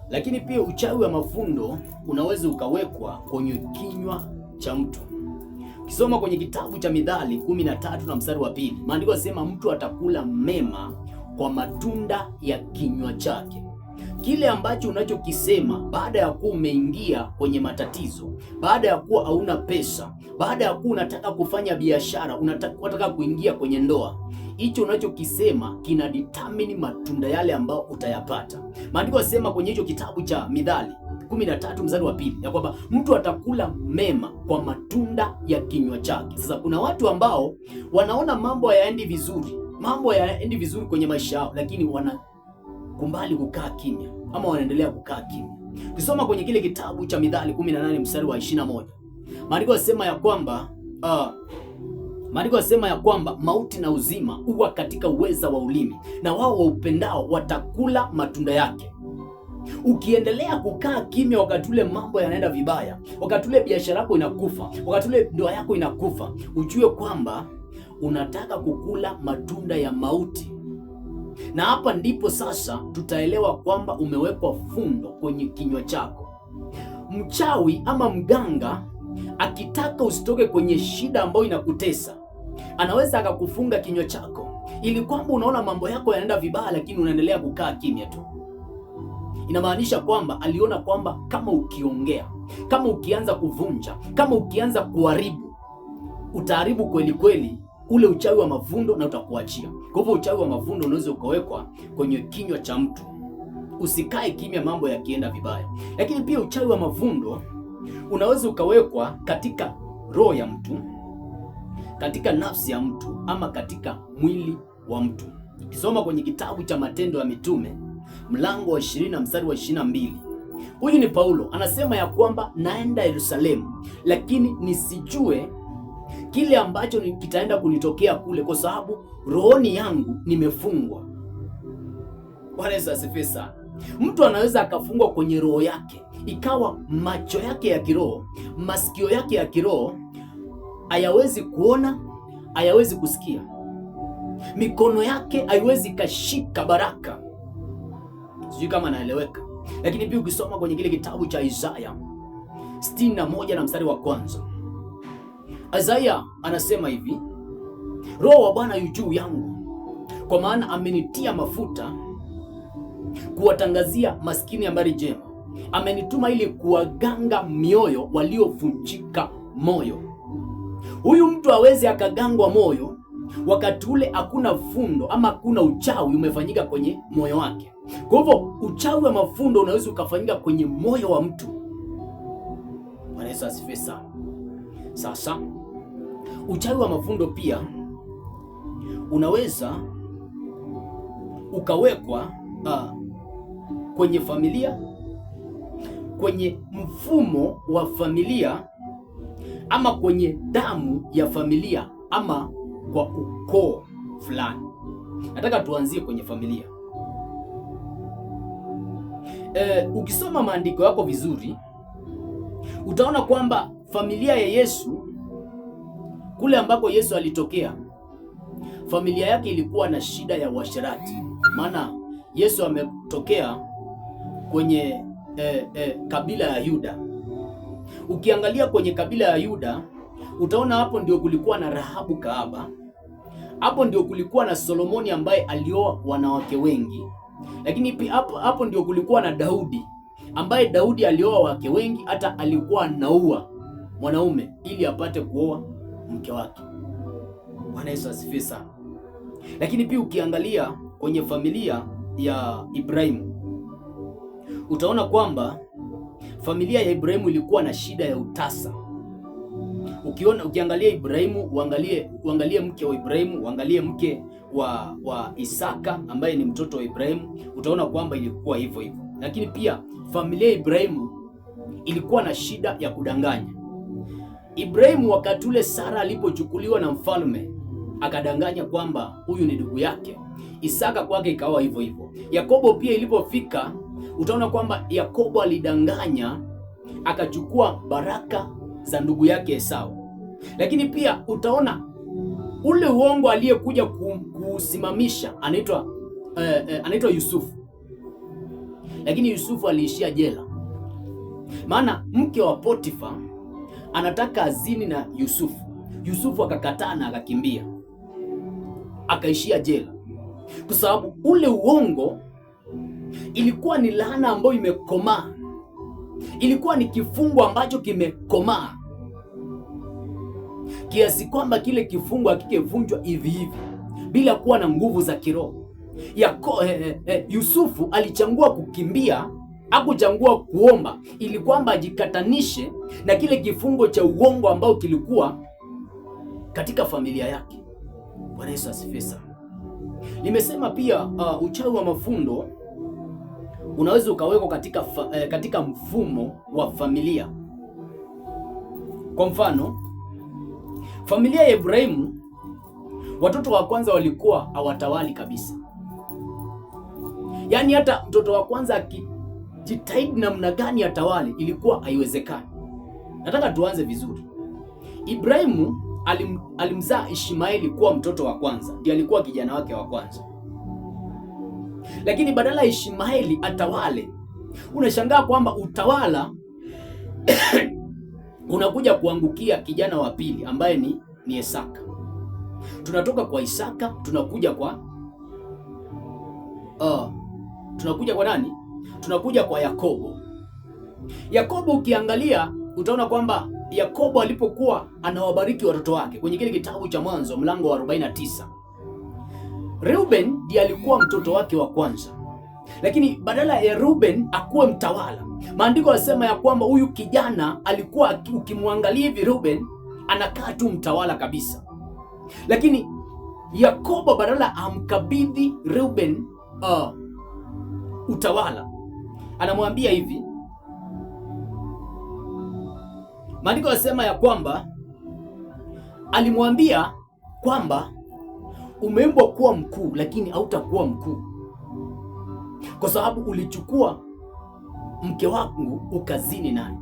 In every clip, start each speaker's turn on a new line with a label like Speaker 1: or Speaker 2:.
Speaker 1: Lakini pia uchawi wa mafundo unaweza ukawekwa kwenye kinywa cha mtu. Ukisoma kwenye kitabu cha Mithali 13 na mstari wa 2, maandiko yanasema mtu atakula mema kwa matunda ya kinywa chake. Kile ambacho unachokisema baada ya kuwa umeingia kwenye matatizo, baada ya kuwa hauna pesa, baada ya kuwa unataka kufanya biashara, unataka kuingia kwenye ndoa, hicho unachokisema kina determine matunda yale ambayo utayapata. Maandiko yanasema kwenye hicho kitabu cha Mithali 13 mstari wa 2 ya kwamba mtu atakula mema kwa matunda ya kinywa chake. Sasa kuna watu ambao wanaona mambo hayaendi vizuri kwenye maisha yao, lakini wanakumbali kukaa kimya ama wanaendelea kukaa kimya. Ukisoma kwenye kile kitabu cha Mithali 18 mstari wa 21, maandiko yanasema ya kwamba mauti na uzima huwa katika uweza wa ulimi, na wao waupendao watakula matunda yake. Ukiendelea kukaa kimya wakati ule mambo yanaenda vibaya, wakati ule biashara yako inakufa, wakati ule ndoa yako inakufa, ujue kwamba unataka kukula matunda ya mauti. Na hapa ndipo sasa tutaelewa kwamba umewekwa fundo kwenye kinywa chako. Mchawi ama mganga akitaka usitoke kwenye shida ambayo inakutesa, anaweza akakufunga kinywa chako ili kwamba unaona mambo yako yanaenda vibaya, lakini unaendelea kukaa kimya tu. Inamaanisha kwamba aliona kwamba kama ukiongea, kama ukianza kuvunja, kama ukianza kuharibu, utaharibu kweli kweli ule uchawi wa mafundo na utakuachia. Kwa hivyo uchawi wa mafundo unaweza ukawekwa kwenye kinywa cha mtu. Usikae kimya mambo yakienda vibaya. Lakini pia uchawi wa mafundo unaweza ukawekwa katika roho ya mtu, katika nafsi ya mtu, ama katika mwili wa mtu. Ukisoma kwenye kitabu cha Matendo ya Mitume mlango wa 20 na mstari wa 22, huyu ni Paulo anasema ya kwamba naenda Yerusalemu, lakini nisijue kile ambacho kitaenda kunitokea kule, kwa sababu rohoni yangu nimefungwa. Bwana Yesu asifiwe sana. Mtu anaweza akafungwa kwenye roho yake, ikawa macho yake ya kiroho, masikio yake ya kiroho hayawezi kuona, hayawezi kusikia, mikono yake haiwezi kashika baraka. Sijui kama naeleweka. Lakini pia ukisoma kwenye kile kitabu cha Isaya 61 na mstari wa 1, Isaya anasema hivi: Roho wa Bwana yu juu yangu, kwa maana amenitia mafuta kuwatangazia maskini habari njema. Amenituma ili kuwaganga mioyo waliovunjika moyo. Huyu mtu aweze akagangwa moyo wakati ule hakuna fundo ama hakuna uchawi umefanyika kwenye moyo wake. Kwa hivyo uchawi wa mafundo unaweza ukafanyika kwenye moyo wa mtu. Bwana Yesu asifiwe sana. Sasa uchawi wa mafundo pia unaweza ukawekwa kwenye familia, kwenye mfumo wa familia, ama kwenye damu ya familia, ama kwa ukoo fulani. Nataka tuanzie kwenye familia. Ukisoma maandiko yako vizuri, utaona kwamba familia ya Yesu, kule ambako Yesu alitokea, familia yake ilikuwa na shida ya uasherati. Maana Yesu ametokea kwenye kabila ya Yuda. Ukiangalia kwenye kabila ya Yuda, utaona hapo ndio kulikuwa na Rahabu kahaba. Hapo ndio kulikuwa na Solomoni ambaye alioa wanawake wengi. Lakini pia hapo ndio kulikuwa na Daudi, ambaye Daudi alioa wake wengi, hata alikuwa anaua mwanaume ili apate kuoa mke wake. Bwana Yesu asifiwe sana. Lakini pia ukiangalia kwenye familia ya Ibrahimu, utaona kwamba familia ya Ibrahimu ilikuwa na shida ya utasa. Ukiangalia Ibrahimu, uangalie mke wa Ibrahimu, uangalie mke wa Isaka ambaye ni mtoto wa Ibrahimu, utaona kwamba ilikuwa hivyo hivyo. Lakini pia familia ya Ibrahimu ilikuwa na shida ya kudanganya. Ibrahimu wakati ule Sara alipochukuliwa na mfalme, akadanganya kwamba huyu ni ndugu yake. Isaka kwake ikawa hivyo hivyo. Yakobo pia ilipofika, utaona kwamba Yakobo alidanganya, akachukua baraka za ndugu yake Esau. Lakini pia utaona ule uongo aliyekuja kusimamisha anaitwa Yusufu. lakini Yusufu aliishia jela. Maana mke wa Potifa anataka azini na Yusufu. Yusufu akakataa na akakimbia, akaishia jela, kwa sababu ule uongo ilikuwa ni laana ambayo imekomaa, ilikuwa ni kifungo ambacho kimekomaa kiasi kwamba kile kifungo hakikevunjwa hivi hivi bila kuwa na nguvu za kiroho. Yusufu alichagua kukimbia, hakuchagua kuomba, ili kwamba ajikatanishe na kile kifungo cha uongo ambao kilikuwa katika familia yake. Bwana Yesu asifiwe sana. Nimesema pia uchawi wa mafundo unaweza ukawekwa katika mfumo wa familia. Kwa mfano, familia ya Ibrahimu, watoto wa kwanza walikuwa hawatawali kabisa. Yaani hata mtoto wa kwanza akijitahidi namna gani atawali, ilikuwa haiwezekani. Nataka tuanze vizuri. Ibrahimu alimzaa Ishmaeli kuwa mtoto wa kwanza, ndiye alikuwa kijana wake wa kwanza. Lakini badala ya Ishmaeli atawale, unashangaa kwamba utawala unakuja kuangukia kijana wa pili ambaye ni Isaka. Tunatoka kwa Isaka tunakuja kwa nani? Tunakuja kwa Yakobo. Yakobo ukiangalia utaona kwamba Yakobo alipokuwa anawabariki watoto wake kwenye kile kitabu cha Mwanzo mlango wa 49, Reuben ndiye alikuwa mtoto wake wa kwanza. Lakini badala ya Reuben akuwe mtawala, maandiko yanasema ya kwamba huyu kijana alikuwa, ukimwangalia hivi, Reuben anakaa tu mtawala kabisa. Lakini Yakobo badala amkabidhi Reuben utawala, anamwambia hivi, maandiko yanasema ya kwamba alimwambia kwamba umeumbwa kuwa mkuu, lakini hautakuwa mkuu, kwa sababu ulichukua mke wangu ukazini naye.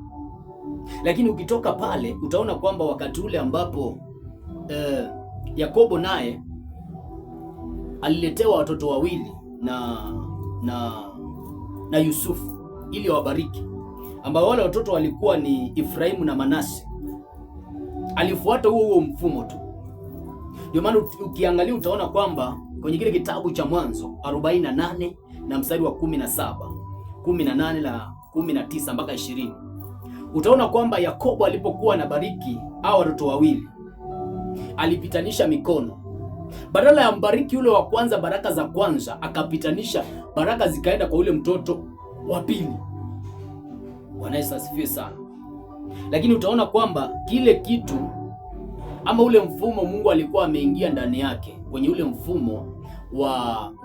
Speaker 1: Lakini ukitoka pale utaona kwamba wakati ule ambapo Yakobo naye aliletewa watoto wawili na Yusufu ili wabariki, ambao wale watoto walikuwa ni Efraimu na Manase. Alifuata huo mfumo tu. Ndio maana ukiangalia utaona kwamba kwenye kile kitabu cha Mwanzo 48 na mstari wa 17, 18 na 19 mpaka 20, utaona kwamba Yakobo alipokuwa anabariki hao watoto wawili alipitanisha mikono. Badala ya mbariki yule wa kwanza baraka za kwanza, akapitanisha baraka zikaenda kwa yule mtoto wa pili. Bwana Yesu asifiwe sana. Lakini utaona kwamba kile kitu ama ule mfumo Mungu alikuwa ameingia ndani yake kwenye ule mfumo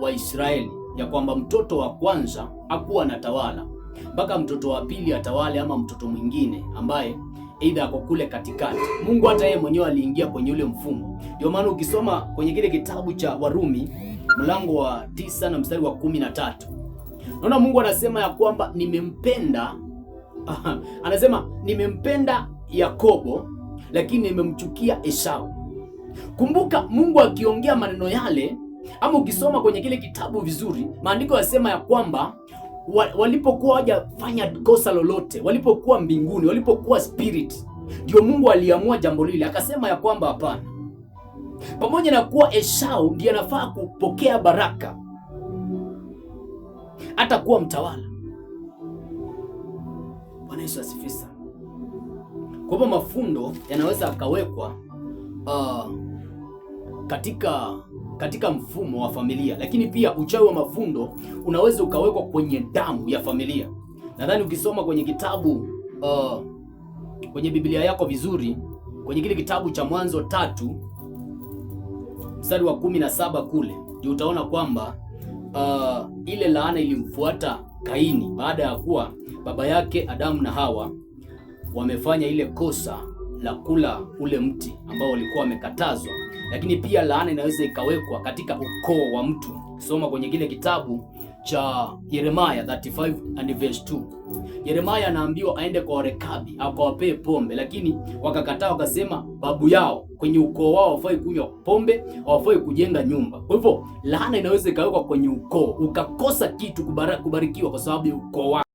Speaker 1: wa Israeli, ya kwamba mtoto wa kwanza hakuwa anatawala mpaka mtoto wa pili atawale, ama mtoto mwingine ambaye aidha ako kule katikati. Mungu hata yeye mwenyewe aliingia kwenye ule mfumo. Ndio maana ukisoma kwenye kile kitabu cha Warumi mlango wa 9 na mstari wa 13, naona Mungu anasema ya kwamba nimempenda anasema nimempenda Yakobo lakini nimemchukia Esau. Kumbuka Mungu akiongea maneno yale, ama ukisoma kwenye kile kitabu vizuri, maandiko yasema ya kwamba walipokuwa hawajafanya kosa lolote, walipokuwa mbinguni, walipokuwa spirit, ndio Mungu aliamua jambo lile, akasema ya kwamba hapana, pamoja na kuwa Esau ndiye anafaa kupokea baraka, hata kuwa mtawala. Bwana Yesu asifiwe sana. Kwa hivyo mafundo yanaweza akawekwa katika mfumo wa familia, lakini pia uchawi wa mafundo unaweza ukawekwa kwenye damu ya familia. Nadhani ukisoma kwenye kitabu kwenye Biblia yako vizuri, kwenye kile kitabu cha Mwanzo 3 mstari wa 17 kule, ndio utaona kwamba ile laana ilimfuata Kaini baada ya kuwa baba yake Adamu na Hawa wamefanya ile kosa la kula ule mti ambao walikuwa wamekatazwa. Lakini pia laana inaweza ikawekwa katika ukoo wa mtu. Soma kwenye kile kitabu cha Yeremia 35 and verse 2. Yeremia anaambiwa aende kwa Warekabi akawapee pombe, lakini wakakataa, wakasema babu yao kwenye ukoo wao hawafai kunywa pombe, hawafai kujenga nyumba. Kwa hivyo laana inaweza ikawekwa kwenye ukoo, ukakosa kitu kubarikiwa kwa sababu ya ukoo wako.